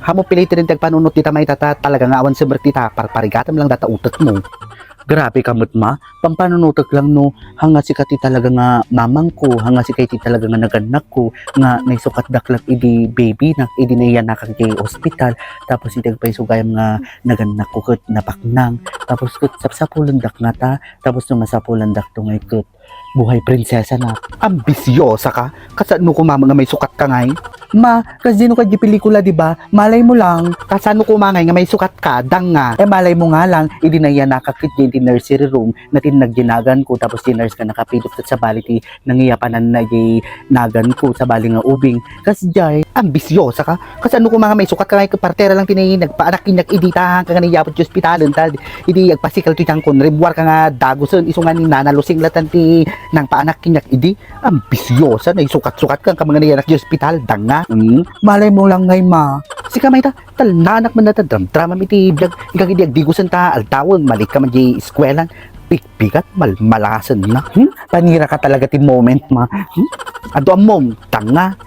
Hamo pilitin rin tagpanunot dita may tata talaga nga awan sa bertita parparigatam lang data utak mo. Grabe kamot ma, pampanunutok lang no, hanga si kati talaga nga mamang ko, hanga si kati talaga nga naganak ko, nga naisukat daklat idi baby, nak idi na iyan nakagay hospital, tapos itagpay sugayam nga naganak ko kat napaknang, tapos kat sapsapulandak nga ta, tapos nung masapulandak to ngay kat buhay prinsesa na, ambisyosa ka, kasano ko mama nga may sukat ka ngay? Ma, kasi no ka di pelikula di ba? Malay mo lang, kasano ko mangay nga may sukat ka, dang nga. Malay mo nga lang, idi na yan nakakit di nursery room na tinagginagan ko tapos di nurse ka nakapidot sa bali ti nangiyapanan na di nagan ko sa bali nga ubing. Kasi jay, ambisyosa ka. Kasano ko mga may sukat ka ngay partera lang tinayin nagpaanak inak iditahan ka nga niyapot yung hospitalan tal. Idi agpasikal ti tangkon ribuar ka nga daguson isungan ni nanalusing latan ti nang paanak kinyak idi. Ambisyosa na isukat-sukat ka mga niyanak di hospital dang nga. Malay mo lang ngay ma. Si kamay ta, talnanak man na ta drama iti vlog. Ikaw hindi agdigusan ta altawon malik ka man di eskwelahan. Pikpikat malasan na. Panira ka talaga ti moment ma. Ado among tanga.